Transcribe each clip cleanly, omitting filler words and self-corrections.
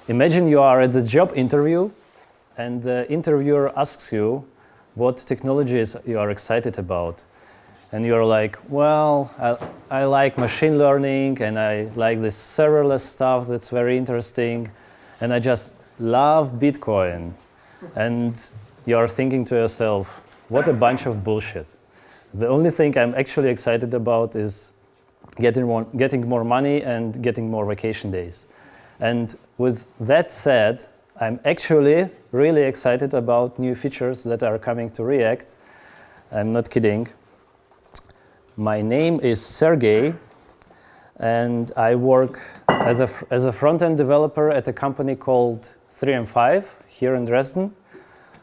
Imagine you are at the job interview and the interviewer asks you what technologies you are excited about. And you're like, well, I like machine learning and I like this serverless stuff that's very interesting. And I just love Bitcoin. And you're thinking to yourself, what a bunch of bullshit. The only thing I'm actually excited about is getting more money and getting more vacation days. And with that said, I'm actually really excited about new features that are coming to React. I'm not kidding. My name is Sergey, and I work as a front-end developer at a company called 3M5 here in Dresden.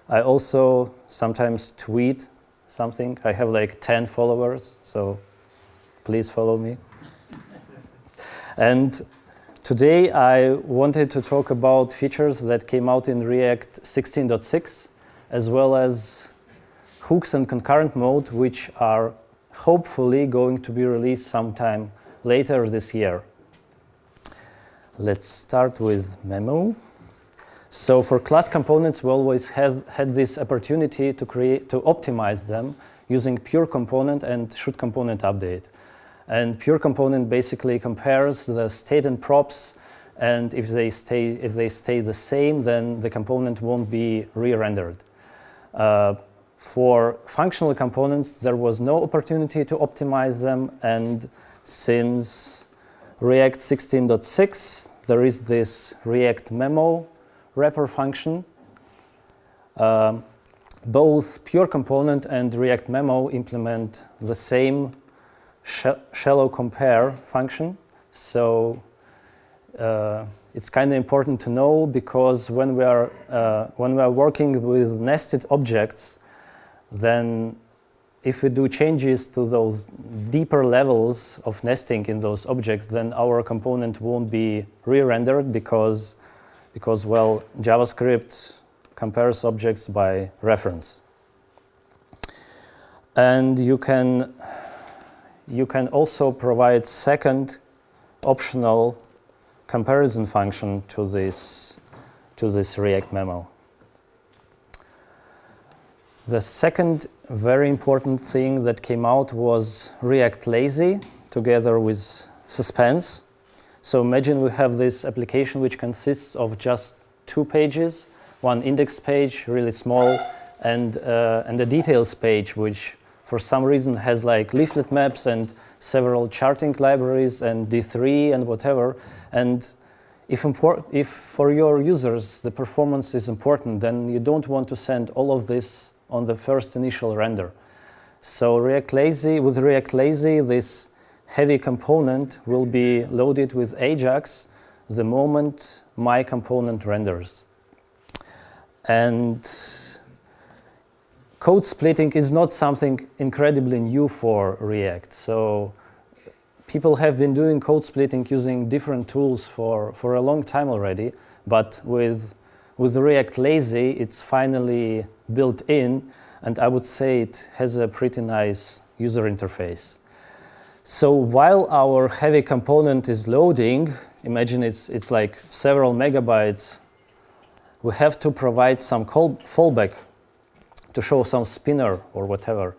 I also sometimes tweet something. I have like 10 followers, so please follow me. And today I wanted to talk about features that came out in React 16.6, as well as hooks and concurrent mode, which are hopefully going to be released sometime later this year. Let's start with Memo. So for class components, we always had this opportunity to optimize them using pure component and should component update. And pure component basically compares the state and props, and if they stay the same, then the component won't be re-rendered. For functional components, there was no opportunity to optimize them, and since React 16.6, there is this React Memo wrapper function. Both pure component and React Memo implement the same shallow compare function. So it's kind of important to know, because when we are working with nested objects, then if we do changes to those deeper levels of nesting in those objects, then our component won't be re-rendered because well, JavaScript compares objects by reference. And you can also provide second optional comparison function to this React Memo. The second very important thing that came out was React Lazy together with Suspense. So imagine we have this application which consists of just 2 pages, one index page, really small, and a details page, which for some reason has like leaflet maps and several charting libraries and D3 and whatever. And if for your users the performance is important, then you don't want to send all of this on the first initial render. So with React Lazy, this heavy component will be loaded with Ajax the moment my component renders. And code splitting is not something incredibly new for React. So people have been doing code splitting using different tools for a long time already, but with React Lazy, it's finally built in, and I would say it has a pretty nice user interface. So while our heavy component is loading, imagine it's like several megabytes, we have to provide some fallback to show some spinner or whatever.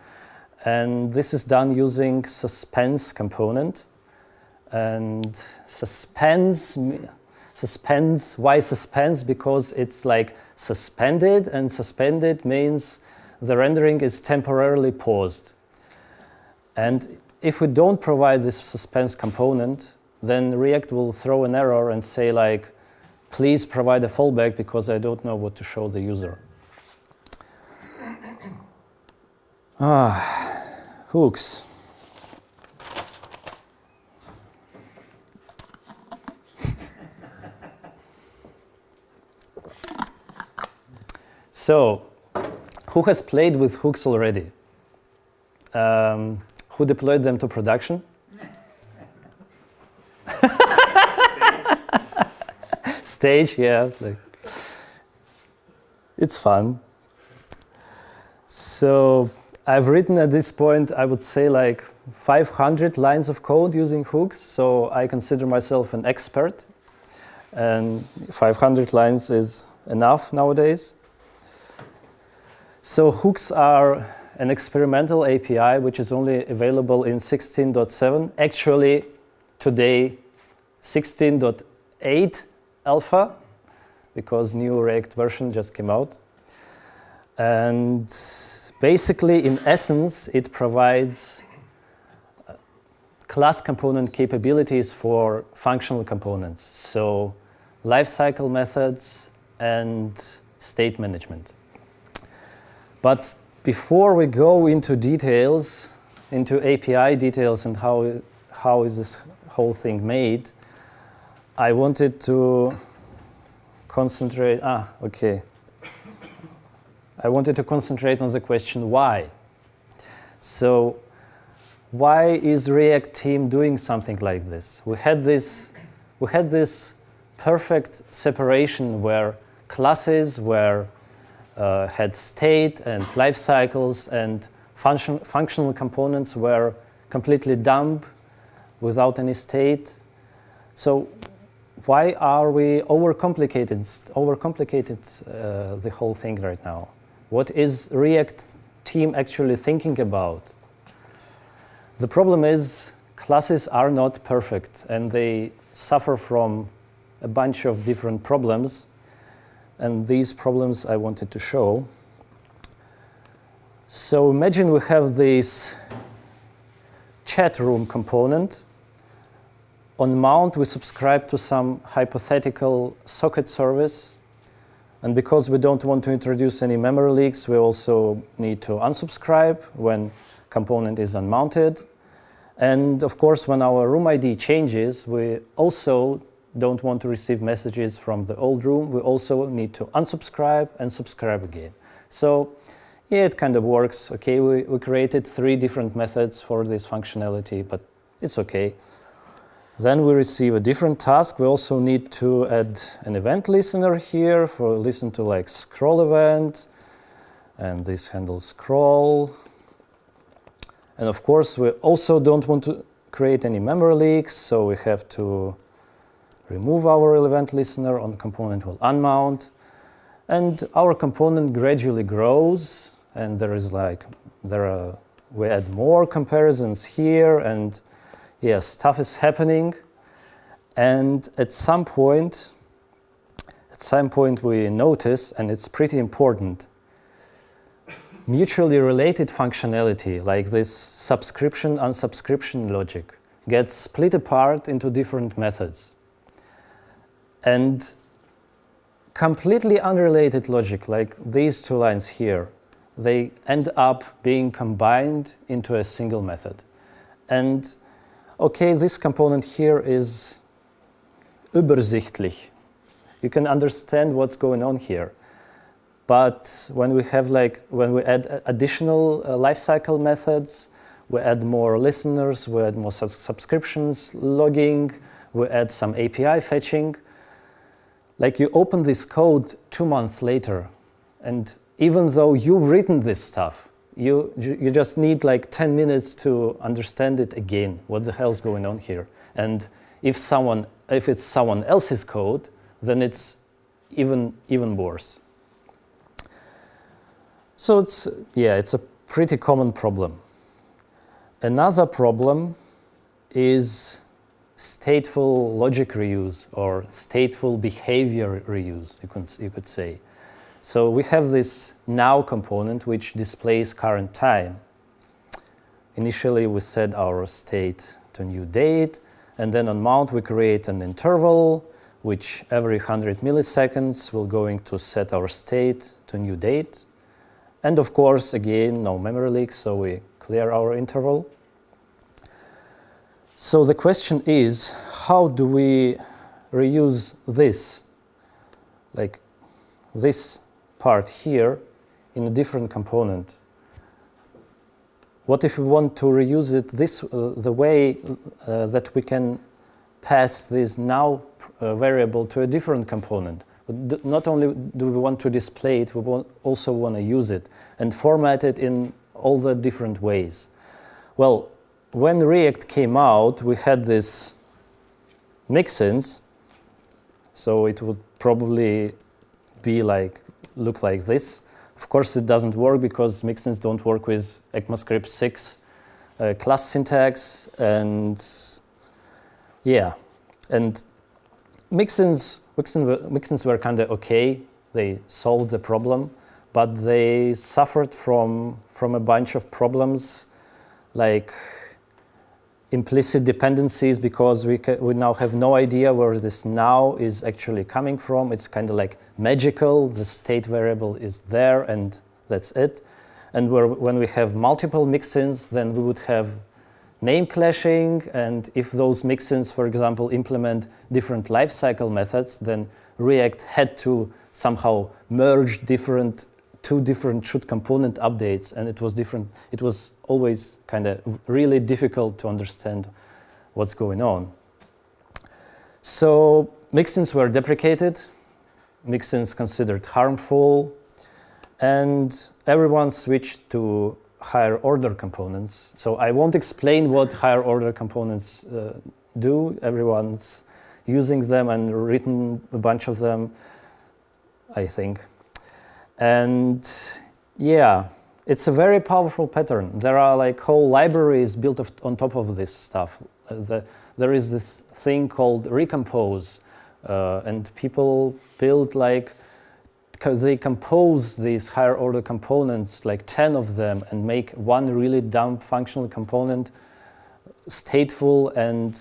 And this is done using Suspense component. And Suspense, why Suspense? Because it's like suspended, and suspended means the rendering is temporarily paused. And if we don't provide this Suspense component, then React will throw an error and say like, please provide a fallback because I don't know what to show the user. Hooks. So, who has played with hooks already? Who deployed them to production? Stage, yeah. It's fun. So I've written at this point, I would say like 500 lines of code using hooks, so I consider myself an expert. and 500 lines is enough nowadays. So hooks are an experimental API which is only available in 16.7. Actually, today 16.8 alpha, because new React version just came out. And basically, in essence, it provides class component capabilities for functional components. So lifecycle methods and state management. But before we go into details, into API details and how is this whole thing made, I wanted to concentrate, I wanted to concentrate on the question why. So why is React team doing something like this? We had this perfect separation where classes had state and life cycles, and functional components were completely dumb without any state. So why are we overcomplicated the whole thing right now? What is React team actually thinking about? The problem is classes are not perfect and they suffer from a bunch of different problems, and these problems I wanted to show. So imagine we have this chat room component. On mount, we subscribe to some hypothetical socket service. And because we don't want to introduce any memory leaks, we also need to unsubscribe when component is unmounted. And of course, when our room ID changes, we also don't want to receive messages from the old room. We also need to unsubscribe and subscribe again. So yeah, it kind of works. Okay, we created 3 different methods for this functionality, but it's okay. Then we receive a different task. We also need to add an event listener here for listen to like scroll event, and this handles scroll. And of course, we also don't want to create any memory leaks, so we have to remove our event listener on component will unmount. And our component gradually grows, and we add more comparisons here, and yes, stuff is happening. And at some point we notice, and it's pretty important, mutually related functionality, like this subscription unsubscription logic, gets split apart into different methods. And completely unrelated logic, like these 2 lines here, they end up being combined into a single method. And okay, this component here is übersichtlich. You can understand what's going on here. But when we add additional lifecycle methods, we add more listeners, we add more subscriptions logging, we add some API fetching. Like you open this code 2 months later, and even though you've written this stuff, you just need like 10 minutes to understand it again. What the hell's going on here? And if it's someone else's code, then it's even worse. So it's a pretty common problem. Another problem is stateful logic reuse or stateful behavior reuse, you could say. So we have this now component which displays current time. Initially we set our state to new date, and then on mount we create an interval which every 100 milliseconds we're going to set our state to new date. And of course, again, no memory leaks, so we clear our interval. So the question is, how do we reuse this, like this part here, in a different component? What if we want to reuse it the way that we can pass this now variable to a different component? Not only do we want to display it, we also want to use it and format it in all the different ways. Well, when React came out, we had this mixins, So it would probably be look like this. Of course, it doesn't work because mixins don't work with ECMAScript 6 class syntax, and yeah, and mixins were kind of okay. They solved the problem, but they suffered from a bunch of problems, like implicit dependencies, because we now have no idea where this now is actually coming from. It's kind of like magical. The state variable is there, and that's it. And when we have multiple mixins, then we would have name clashing, and if those mixins, for example, implement different lifecycle methods, then React had to somehow merge two different should component updates, and it was different. It was always kind of really difficult to understand what's going on. So mixins were deprecated, mixins considered harmful, and everyone switched to higher order components. So I won't explain what higher order components do. Everyone's using them and written a bunch of them, I think. And yeah, it's a very powerful pattern. There are like whole libraries built on top of this stuff. There is this thing called Recompose, and people build they compose these higher order components, like 10 of them, and make one really dumb functional component stateful. And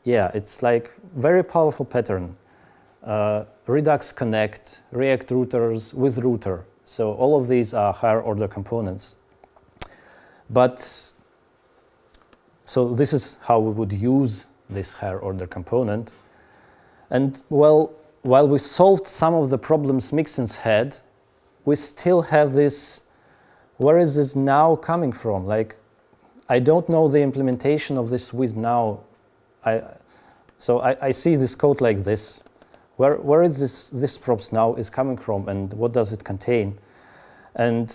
yeah, it's like very powerful pattern. Redux Connect, React routers with router. So all of these are higher order components. But so this is how we would use this higher order component. And well, while we solved some of the problems mixins had, we still have this, where is this now coming from? Like, I don't know the implementation of this with now. So I see this code like this. Where is this props now is coming from, and what does it contain? And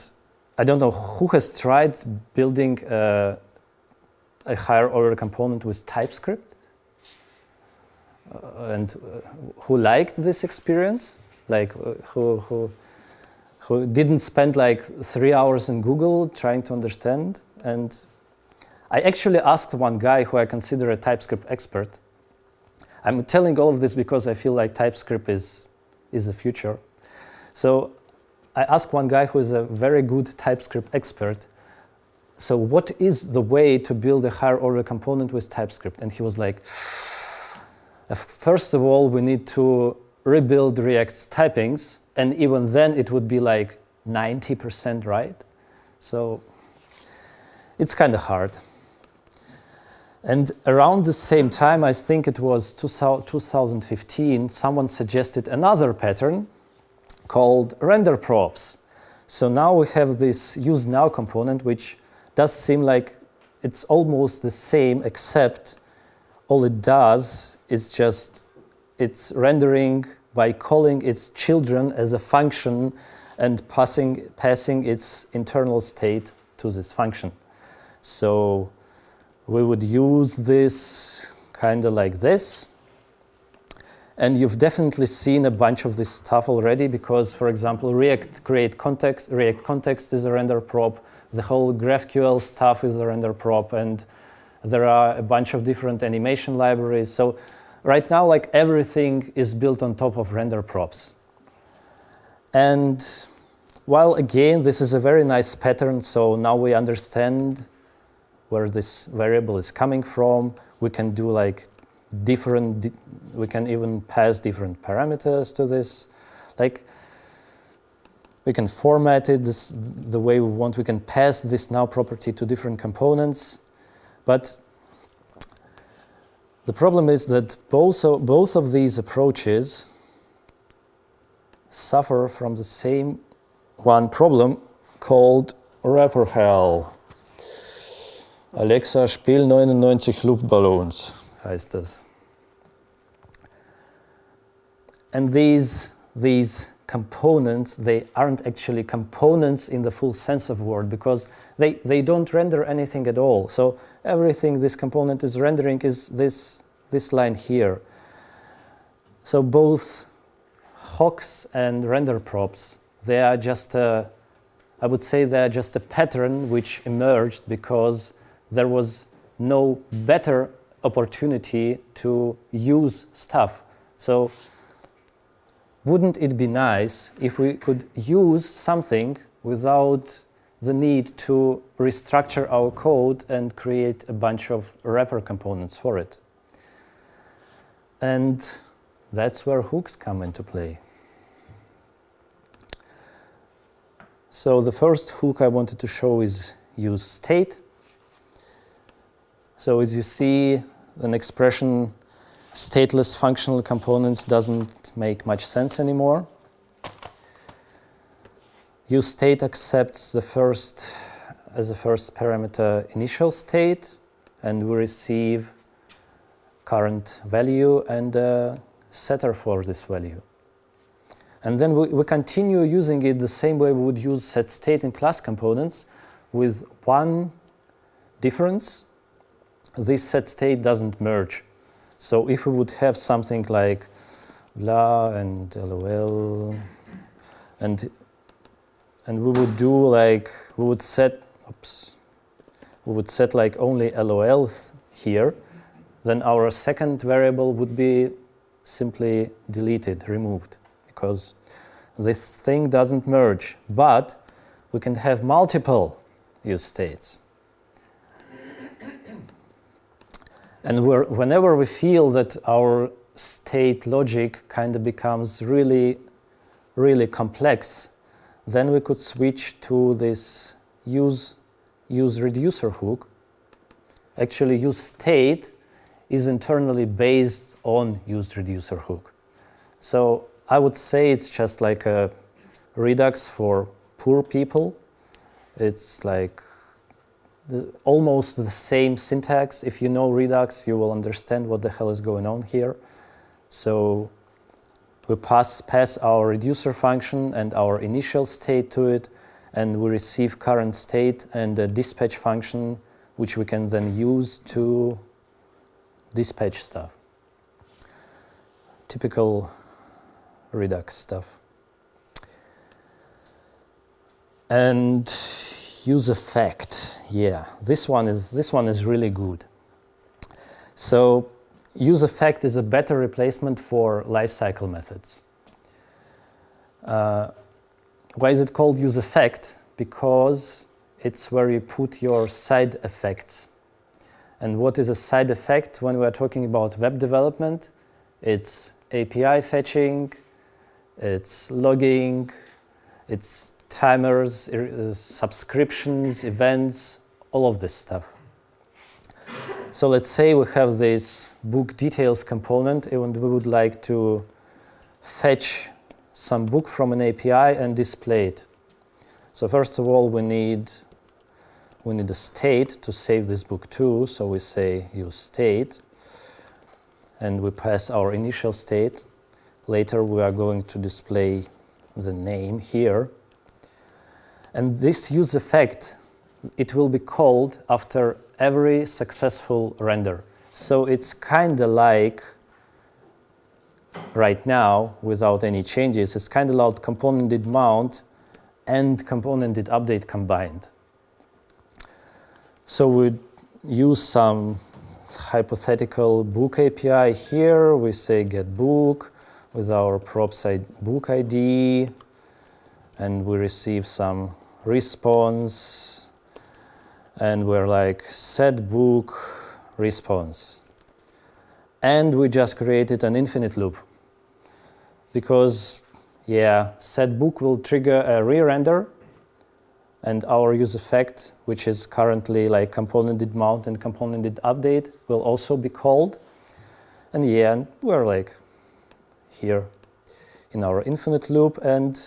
I don't know who has tried building a higher order component with TypeScript, and who liked this experience, like who didn't spend like 3 hours in Google trying to understand. And I actually asked one guy who I consider a TypeScript expert. I'm telling all of this because I feel like TypeScript is the future. So I asked one guy who is a very good TypeScript expert, so what is the way to build a higher order component with TypeScript? And he was like, first of all, we need to rebuild React's typings, and even then it would be like 90% right. So it's kind of hard. And around the same time, I think it was 2015, someone suggested another pattern called render props. So now we have this use now component, which does seem like it's almost the same, except all it does is just it's rendering by calling its children as a function and passing its internal state to this function. So we would use this kind of like this. And you've definitely seen a bunch of this stuff already because, for example, React Context is a render prop. The whole GraphQL stuff is a render prop. And there are a bunch of different animation libraries. So right now, like everything is built on top of render props. And while again, this is a very nice pattern. So now we understand where this variable is coming from. We can do like we can even pass different parameters to this. Like we can format it the way we want. We can pass this now property to different components. But the problem is that both of these approaches suffer from the same one problem called wrapper hell. Alexa, spiel 99 Luftballons, heißt das. And these components, they aren't actually components in the full sense of the word because they don't render anything at all. So everything this component is rendering is this line here. So both hooks and render props, they are just I would say they are just a pattern which emerged because there was no better opportunity to use stuff. So wouldn't it be nice if we could use something without the need to restructure our code and create a bunch of wrapper components for it? And that's where hooks come into play. So the first hook I wanted to show is use state. So as you see, an expression stateless functional components doesn't make much sense anymore. Use state accepts as a first parameter initial state, and we receive current value and a setter for this value. And then we continue using it the same way we would use setState in class components, with one difference. This setState doesn't merge. So if we would have something like blah and lol, and we would do like, we would set like only lol here, then our second variable would be simply deleted, removed, because this thing doesn't merge. But we can have multiple use states. And whenever we feel that our state logic kind of becomes really, really complex, then we could switch to this use reducer hook. Actually, use state is internally based on use reducer hook. So I would say it's just like a Redux for poor people. It's like almost the same syntax. If you know Redux, you will understand what the hell is going on here. So we pass our reducer function and our initial state to it, and we receive current state and a dispatch function, which we can then use to dispatch stuff. Typical Redux stuff. And use effect, yeah, this one is really good. So use effect is a better replacement for lifecycle methods. Why is it called use effect? Because it's where you put your side effects. And what is a side effect when we are talking about web development? It's API fetching, it's logging, it's timers, subscriptions, events, all of this stuff. So let's say we have this book details component and we would like to fetch some book from an API and display it. So first of all, we need a state to save this book to. So we say use state, and we pass our initial state. Later we are going to display the name here. And this use effect, it will be called after every successful render. So it's kind of like right now, without any changes, it's kind of like component did mount and component did update combined. So we use some hypothetical book API here. We say get book with our prop side book ID, and we receive some response, and we're like set book response. And we just created an infinite loop because, yeah, set book will trigger a re-render, and our use effect, which is currently like component did mount and component did update, will also be called. And yeah, we're like here in our infinite loop. And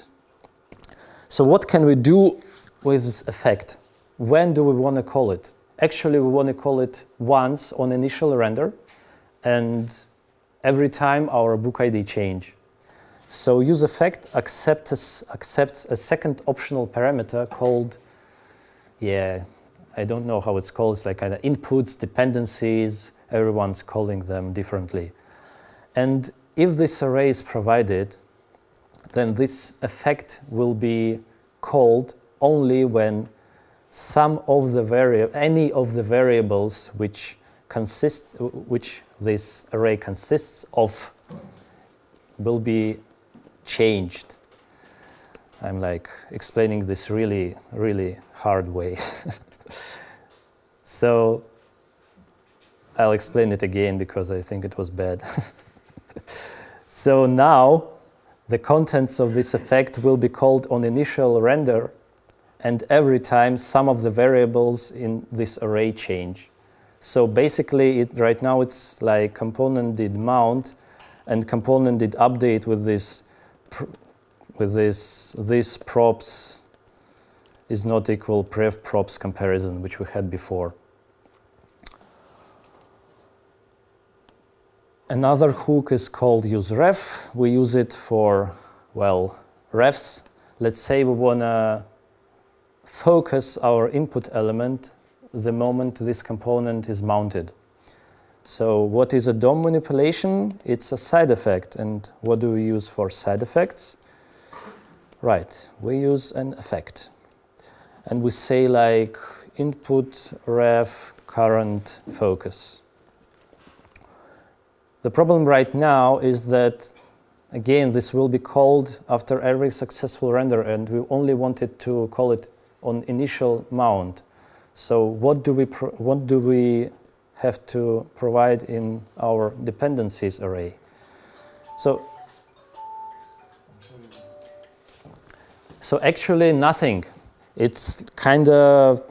so what can we do with this effect? When do we want to call it? Actually, we want to call it once on initial render and every time our book ID change. So use effect accepts a second optional parameter called, yeah, I don't know how it's called. It's like kind of inputs, dependencies. Everyone's calling them differently. And if this array is provided, then this effect will be called only when any of the variables which this array consists of will be changed. I'm like explaining this really, really hard way. So I'll explain it again because I think it was bad. So now the contents of this effect will be called on initial render, and every time some of the variables in this array change. So basically right now it's like component did mount and component did update with this props is not equal pref props comparison, which we had before. Another hook is called useRef. We use it for, well, refs. Let's say we want to focus our input element the moment this component is mounted. So what is a DOM manipulation? It's a side effect. And what do we use for side effects? Right, we use an effect. And we say like input ref current focus. The problem right now is that, again, this will be called after every successful render, and we only wanted to call it on initial mount. So what do we have to provide in our dependencies array? So actually nothing. It's kind of,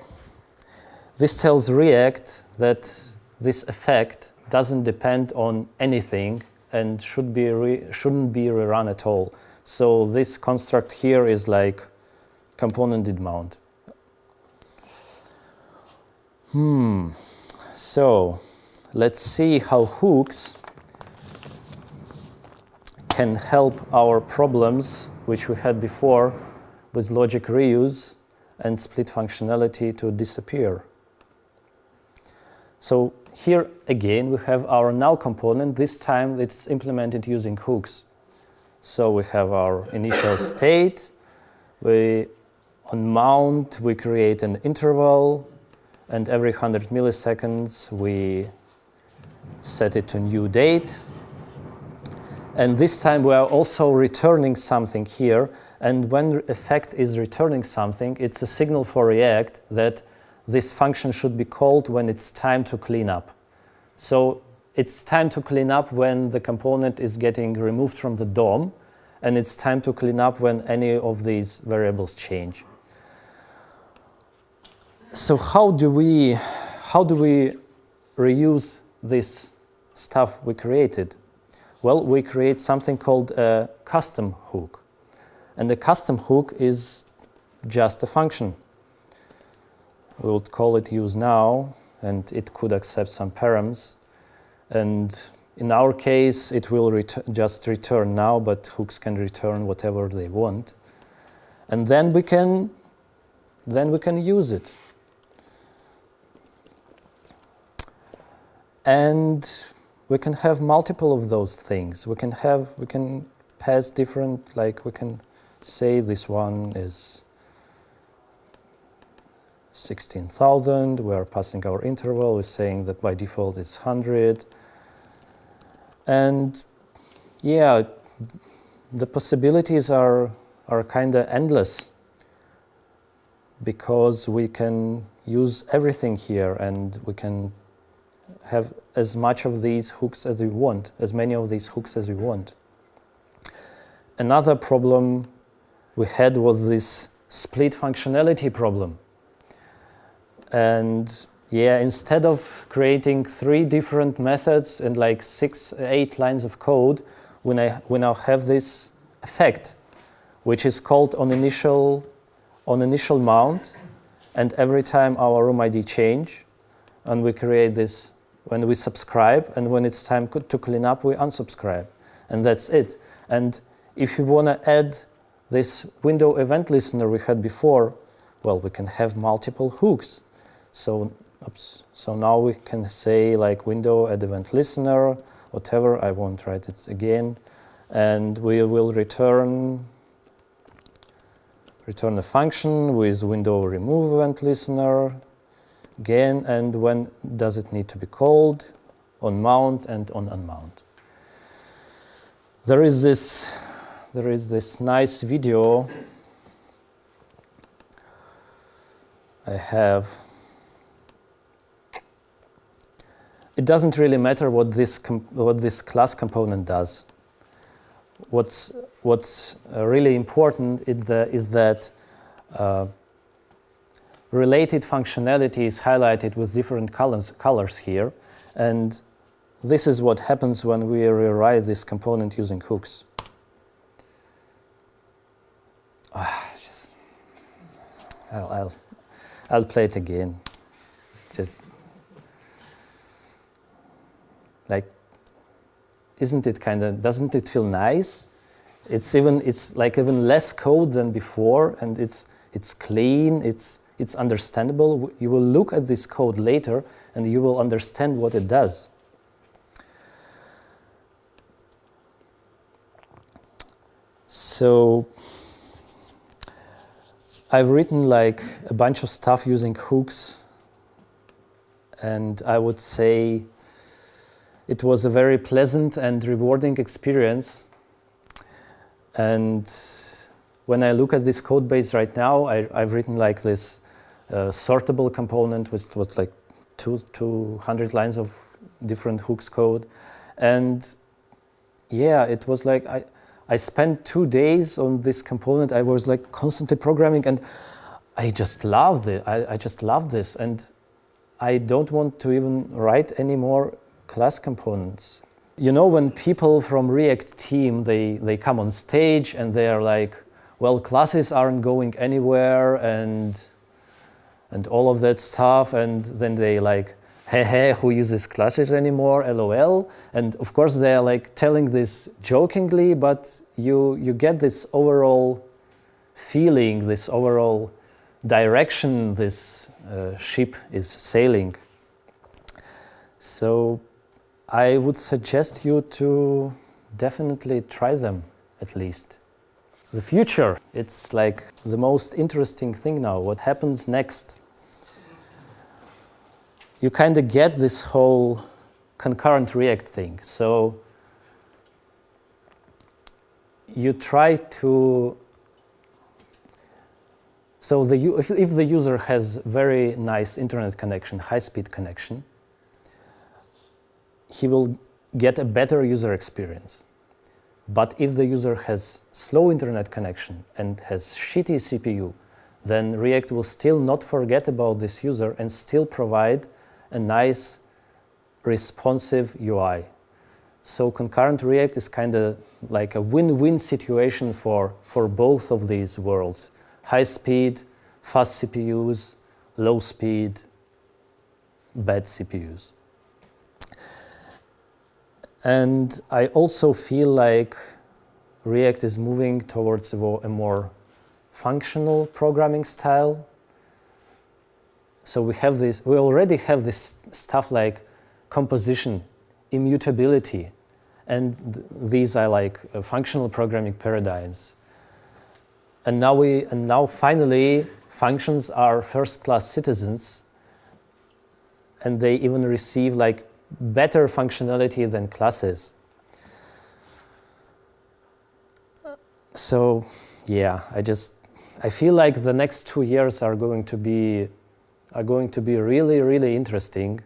this tells React that this effect doesn't depend on anything and shouldn't be rerun at all. So this construct here is like component did mount. So let's see how hooks can help our problems which we had before with logic reuse and split functionality to disappear. So here again we have our now component. This time it's implemented using hooks. So we have our initial state. On mount we create an interval, and every 100 milliseconds we set it to new date. And this time we are also returning something here. And when effect is returning something, it's a signal for React that this function should be called when it's time to clean up. So it's time to clean up when the component is getting removed from the DOM, and it's time to clean up when any of these variables change. So how do we reuse this stuff we created? Well, we create something called a custom hook. And the custom hook is just a function. We would call it useNow, and it could accept some params. And in our case, it will just return now, but hooks can return whatever they want. And then we can use it. And we can have multiple of those things. We can pass different, like we can say this one is 16,000. We are passing our interval. We're saying that by default it's 100. And yeah, the possibilities are kind of endless because we can use everything here, and we can have as much of these hooks as we want, as many of these hooks as we want. Another problem we had was this split functionality problem. And yeah, instead of creating 3 different methods and like 6-8 lines of code, we now have this effect, which is called on initial mount, and every time our room ID change, and we create this when we subscribe, and when it's time to clean up, we unsubscribe, and that's it. And if you want to add this window event listener we had before, well, we can have multiple hooks. So now we can say like window add event listener, whatever. I won't write it again. And we will return a function with window remove event listener again, and when does it need to be called, on mount and on unmount. There is this nice video I have. It doesn't really matter what this class component does. What's really important is that related functionality is highlighted with different colors here, and this is what happens when we rewrite this component using hooks. I'll play it again. Just like, doesn't it feel nice? It's like even less code than before, and it's clean, it's understandable. You will look at this code later and you will understand what it does. So I've written like a bunch of stuff using hooks, and I would say it was a very pleasant and rewarding experience. And when I look at this code base right now, I've written like this sortable component with like 200 lines of different hooks code. And yeah, it was like I spent 2 days on this component. I was like constantly programming, and I just loved it. I just loved this, and I don't want to even write any more class components. You know, when people from React team, they come on stage and they are like, well, classes aren't going anywhere and all of that stuff, and then they like, hey, who uses classes anymore, LOL. And of course they are like telling this jokingly, but you get this overall feeling, this overall direction this ship is sailing. So I would suggest you to definitely try them, at least. The future, it's like the most interesting thing now. What happens next? You kind of get this whole concurrent React thing. So you try to... So if the user has very nice internet connection, high-speed connection, he will get a better user experience. But if the user has slow internet connection and has shitty CPU, then React will still not forget about this user and still provide a nice, responsive UI. So concurrent React is kind of like a win-win situation for both of these worlds. High speed, fast CPUs, low speed, bad CPUs. And I also feel like React is moving towards a more functional programming style. So we already have this stuff like composition, immutability, and these are like functional programming paradigms. And now finally functions are first-class citizens, and they even receive like better functionality than classes. So yeah, I feel like the next 2 years are going to be really, really interesting,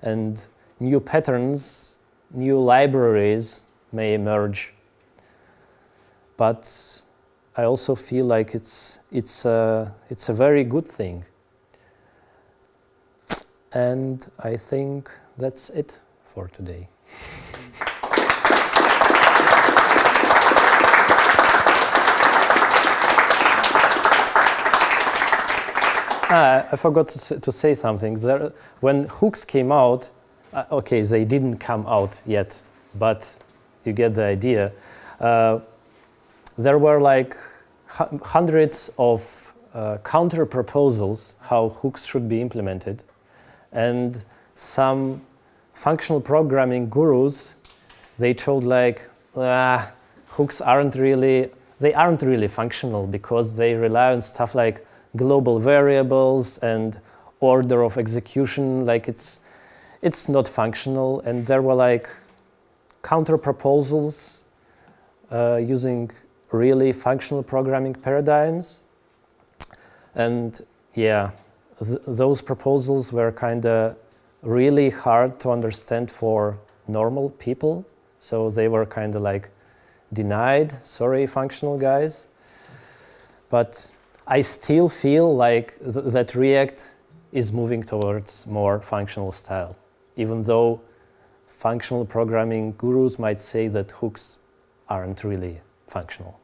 and new patterns, new libraries may emerge. But I also feel like it's a very good thing. And I think that's it for today. I forgot to say something. When hooks came out, okay, they didn't come out yet, but you get the idea. There were like hundreds of counter proposals how hooks should be implemented, and some functional programming gurus they showed like hooks aren't really functional because they rely on stuff like global variables and order of execution. Like it's not functional, and there were like counter proposals using really functional programming paradigms. And yeah, those proposals were kind of really hard to understand for normal people. So they were kind of like denied, sorry, functional guys. But I still feel like that React is moving towards more functional style, even though functional programming gurus might say that hooks aren't really functional.